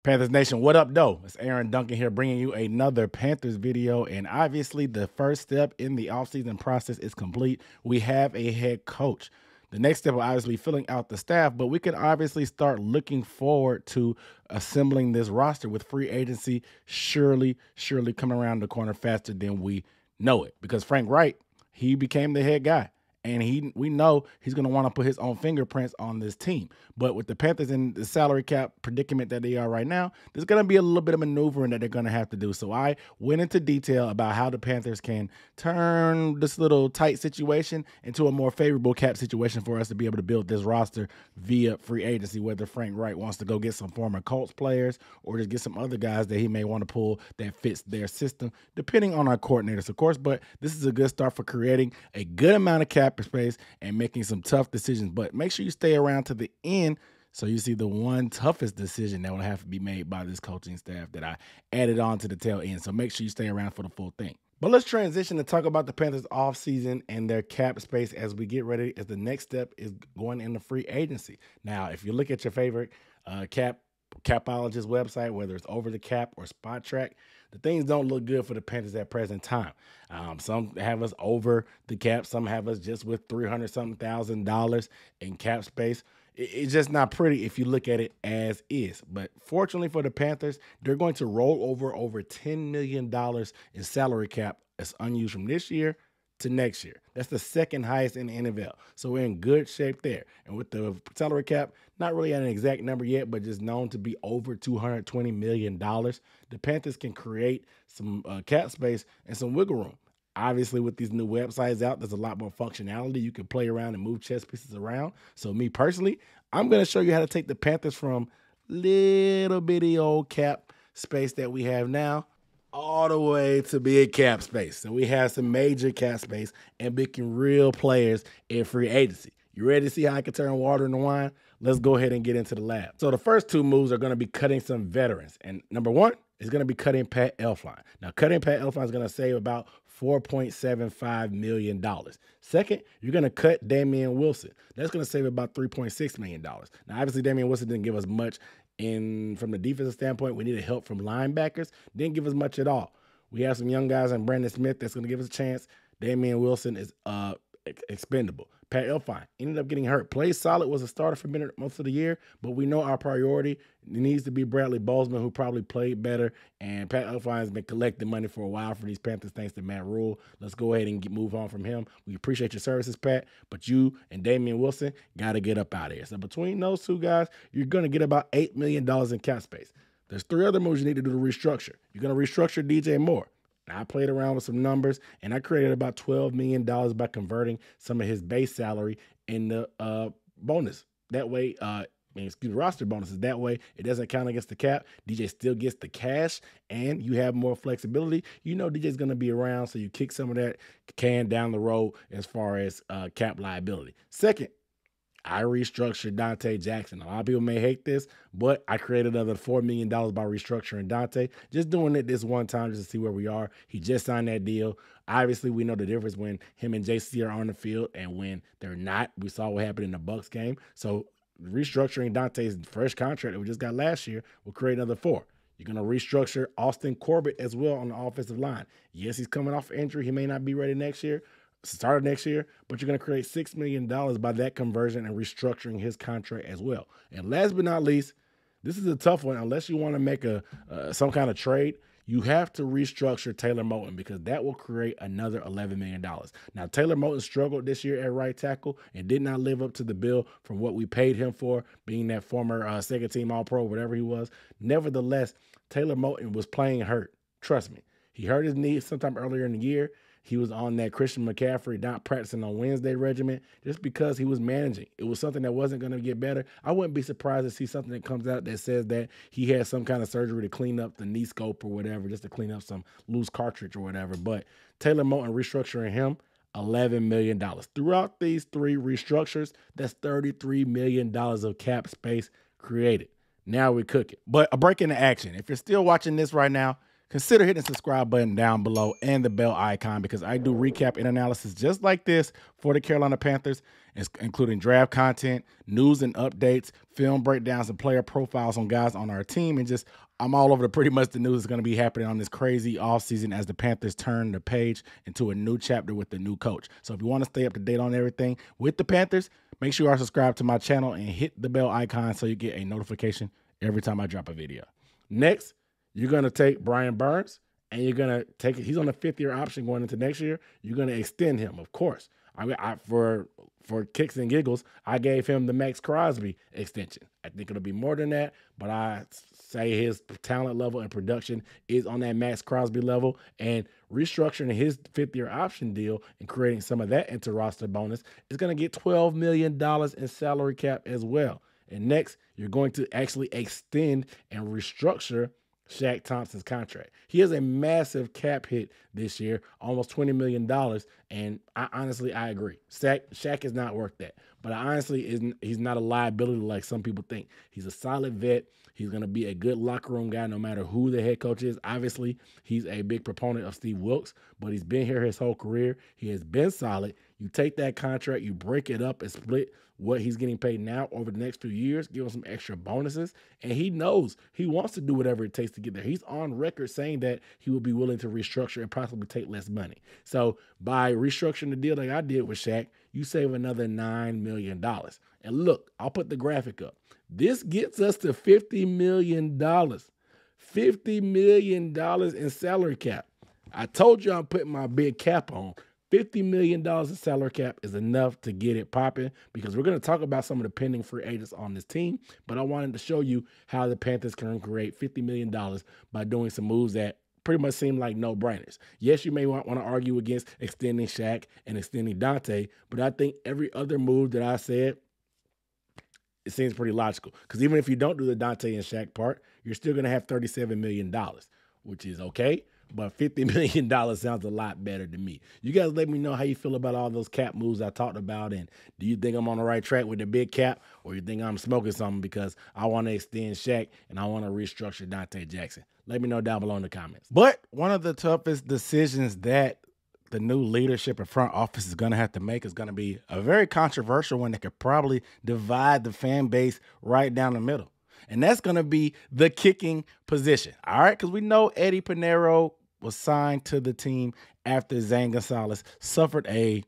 Panthers Nation, what up, though? It's Aaron Duncan here bringing you another Panthers video. And obviously, the first step in the offseason process is complete. We have a head coach. The next step will obviously filling out the staff, but we can obviously start looking forward to assembling this roster with free agency surely coming around the corner faster than we know it. Because Frank Reich, he became the head guy. And we know he's going to want to put his own fingerprints on this team. But with the Panthers in the salary cap predicament that they are right now, there's going to be a little bit of maneuvering that they're going to have to do. So I went into detail about how the Panthers can turn this little tight situation into a more favorable cap situation for us to be able to build this roster via free agency, whether Frank Reich wants to go get some former Colts players or just get some other guys that he may want to pull that fits their system, depending on our coordinators, of course. But this is a good start for creating a good amount of cap space and making some tough decisions. But make sure you stay around to the end so you see the one toughest decision that will have to be made by this coaching staff that I added on to the tail end. So make sure you stay around for the full thing. But let's transition to talk about the Panthers offseason and their cap space as we get ready, as the next step is going into free agency. Now, if you look at your favorite capologist website, whether it's Over the Cap or Spot Track, the things don't look good for the Panthers at present time. Some have us over the cap. Some have us just with $300-something thousand in cap space. It's just not pretty if you look at it as is. But fortunately for the Panthers, they're going to roll over $10 million in salary cap as unused from this year to next year. That's the second highest in the NFL. So we're in good shape there. And with the salary cap, not really at an exact number yet, but just known to be over $220 million, the Panthers can create some cap space and some wiggle room. Obviously, with these new websites out, there's a lot more functionality. You can play around and move chess pieces around. So me personally, I'm going to show you how to take the Panthers from little bitty old cap space that we have now all the way to big cap space. So we have some major cap space and picking real players in free agency. You ready to see how I can turn water into wine? Let's go ahead and get into the lab. So the first two moves are going to be cutting some veterans. And number one is going to be cutting Pat Elflein. Now, cutting Pat Elflein is going to save about $4.75 million. Second, you're going to cut Damian Wilson. That's going to save about $3.6 million. Now, obviously, Damian Wilson didn't give us much from the defensive standpoint. We needed help from linebackers. Didn't give us much at all. We have some young guys in Brandon Smith that's going to give us a chance. Damian Wilson is expendable. Pat Elflein ended up getting hurt. Played solid, was a starter for most of the year, but we know our priority needs to be Bradley Bozeman, who probably played better, and Pat Elflein has been collecting money for a while for these Panthers thanks to Matt Rhule. Let's go ahead and move on from him. We appreciate your services, Pat, but you and Damian Wilson got to get up out of here. So between those two guys, you're going to get about $8 million in cap space. There's three other moves you need to do to restructure. You're going to restructure DJ Moore. I played around with some numbers, and I created about $12 million by converting some of his base salary into bonus. That way, roster bonuses. That way, it doesn't count against the cap. DJ still gets the cash, and you have more flexibility. You know DJ's going to be around, so you kick some of that can down the road as far as cap liability. Second, I restructured Dante Jackson. A lot of people may hate this, but I created another $4 million by restructuring Dante. Just doing it this one time just to see where we are. He just signed that deal. Obviously, we know the difference when him and JC are on the field and when they're not. We saw what happened in the Bucs game. So restructuring Dante's fresh contract that we just got last year will create another $4 million. You're going to restructure Austin Corbett as well on the offensive line. Yes, he's coming off injury. He may not be ready next year. Start next year, but you're going to create $6 million by that conversion and restructuring his contract as well. And last but not least, this is a tough one. Unless you want to make some kind of trade, you have to restructure Taylor Moton because that will create another $11 million. Now, Taylor Moton struggled this year at right tackle and did not live up to the bill from what we paid him for, being that former second-team All-Pro, whatever he was. Nevertheless, Taylor Moton was playing hurt. Trust me. He hurt his knee sometime earlier in the year. He was on that Christian McCaffrey not practicing on Wednesday regimen just because he was managing. It was something that wasn't going to get better. I wouldn't be surprised to see something that comes out that says that he had some kind of surgery to clean up the knee scope or whatever, just to clean up some loose cartridge or whatever. But Taylor Moton, restructuring him, $11 million. Throughout these three restructures, that's $33 million of cap space created. Now we cook it. But a break into action. If you're still watching this right now, consider hitting the subscribe button down below and the bell icon, because I do recap and analysis just like this for the Carolina Panthers, including draft content, news and updates, film breakdowns, and player profiles on guys on our team. And just, I'm all over pretty much the news that's going to be happening on this crazy offseason as the Panthers turn the page into a new chapter with the new coach. So if you want to stay up to date on everything with the Panthers, make sure you are subscribed to my channel and hit the bell icon so you get a notification every time I drop a video. Next, you're going to take Brian Burns, and you're going to take it. He's on a 5th-year option going into next year. You're going to extend him, of course. For kicks and giggles, I gave him the Max Crosby extension. I think it'll be more than that, but I say his talent level and production is on that Max Crosby level, and restructuring his 5th-year option deal and creating some of that into roster bonus is going to get $12 million in salary cap as well. And next, you're going to actually extend and restructure Shaq Thompson's contract. He has a massive cap hit this year, almost $20 million, and I agree. Shaq is not worth that, but he's not a liability like some people think. He's a solid vet. He's going to be a good locker room guy no matter who the head coach is. Obviously, he's a big proponent of Steve Wilkes, but he's been here his whole career. He has been solid. You take that contract, you break it up and split what he's getting paid now over the next few years, give him some extra bonuses, and he knows he wants to do whatever it takes to get there. He's on record saying that he will be willing to restructure and possibly take less money. So by restructuring the deal like I did with Shaq, you save another $9 million. And look, I'll put the graphic up. This gets us to $50 million. $50 million in salary cap. I told you I'm putting my big cap on. $50 million in salary cap is enough to get it popping, because we're going to talk about some of the pending free agents on this team, but I wanted to show you how the Panthers can create $50 million by doing some moves that pretty much seem like no-brainers. Yes, you may want to argue against extending Shaq and extending Dante, but I think every other move that I said, it seems pretty logical, because even if you don't do the Dante and Shaq part, you're still going to have $37 million, which is okay. But $50 million sounds a lot better to me. You guys let me know how you feel about all those cap moves I talked about. And do you think I'm on the right track with the big cap, or you think I'm smoking something because I want to extend Shaq and I want to restructure Dante Jackson? Let me know down below in the comments. But one of the toughest decisions that the new leadership and front office is going to have to make is going to be a very controversial one that could probably divide the fan base right down the middle. And that's going to be the kicking position. All right, because we know Eddie Pinheiro was signed to the team after Zane Gonzalez suffered a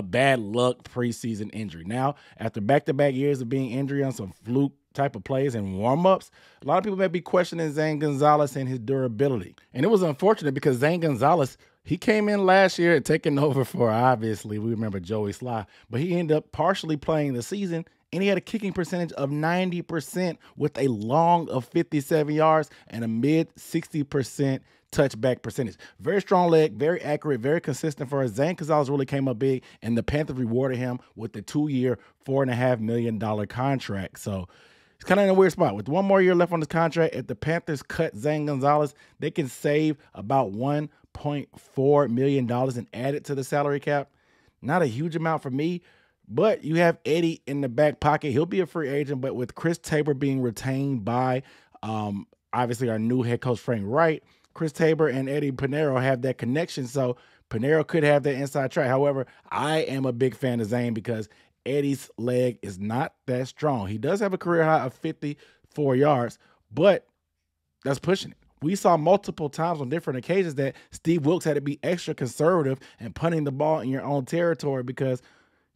bad luck preseason injury. Now, after back-to-back years of being injured on some fluke type of plays and warm-ups, a lot of people may be questioning Zane Gonzalez and his durability. And it was unfortunate because Zane Gonzalez, he came in last year taking over for, obviously, we remember Joey Sly, but he ended up partially playing the season, and he had a kicking percentage of 90% with a long of 57 yards and a mid-60% touchback percentage. Very strong leg, very accurate, very consistent for us. Zane Gonzalez really came up big, and the Panthers rewarded him with the 2-year, $4.5 million contract. So it's kind of in a weird spot. With one more year left on this contract, if the Panthers cut Zane Gonzalez, they can save about $1.4 million and add it to the salary cap. Not a huge amount for me, but you have Eddie in the back pocket. He'll be a free agent, but with Chris Tabor being retained by obviously our new head coach, Frank Reich, Chris Tabor and Eddie Pinheiro have that connection, so Pinheiro could have that inside track. However, I am a big fan of Zane because Eddie's leg is not that strong. He does have a career high of 54 yards, but that's pushing it. We saw multiple times on different occasions that Steve Wilkes had to be extra conservative and punting the ball in your own territory because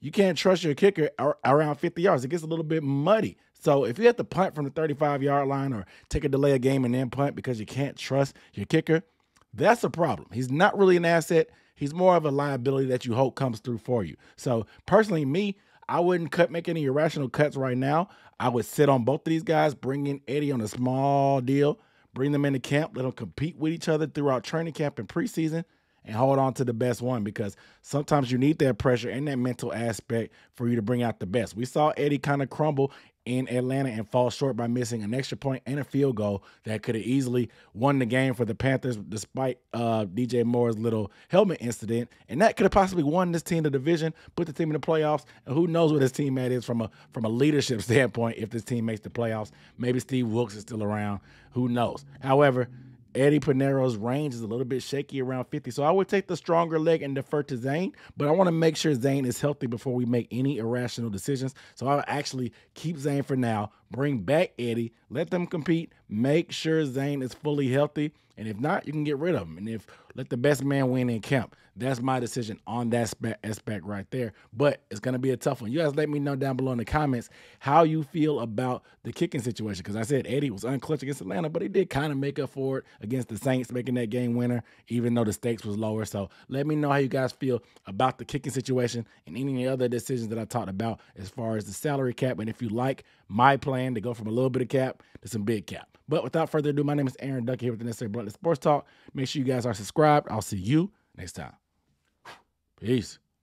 you can't trust your kicker around 50 yards. It gets a little bit muddy. So if you have to punt from the 35-yard line or take a delay of game and then punt because you can't trust your kicker, that's a problem. He's not really an asset. He's more of a liability that you hope comes through for you. So personally, me, I wouldn't make any irrational cuts right now. I would sit on both of these guys, bring in Eddie on a small deal, bring them into camp, let them compete with each other throughout training camp and preseason, and hold on to the best one, because sometimes you need that pressure and that mental aspect for you to bring out the best. We saw Eddie kind of crumble in Atlanta and fall short by missing an extra point and a field goal that could have easily won the game for the Panthers despite DJ Moore's little helmet incident. And that could have possibly won this team the division, put the team in the playoffs, and who knows what his teammate is from a leadership standpoint if this team makes the playoffs. Maybe Steve Wilkes is still around. Who knows? However, Eddie Pinero's range is a little bit shaky around 50. So I would take the stronger leg and defer to Zane, but I want to make sure Zane is healthy before we make any irrational decisions. So I'll actually keep Zane for now, bring back Eddie, let them compete, make sure Zane is fully healthy. And if not, you can get rid of him. And if let the best man win in camp. That's my decision on that aspect right there. But it's going to be a tough one. You guys let me know down below in the comments how you feel about the kicking situation. Because I said Eddie was unclutched against Atlanta, but he did kind of make up for it against the Saints, making that game winner, even though the stakes was lower. So let me know how you guys feel about the kicking situation and any other decisions that I talked about as far as the salary cap. And if you like my plan to go from a little bit of cap to some big cap. But without further ado, my name is Aaron Duncan here with the Necessary Bluntly Sports Talk. Make sure you guys are subscribed. I'll see you next time. Peace.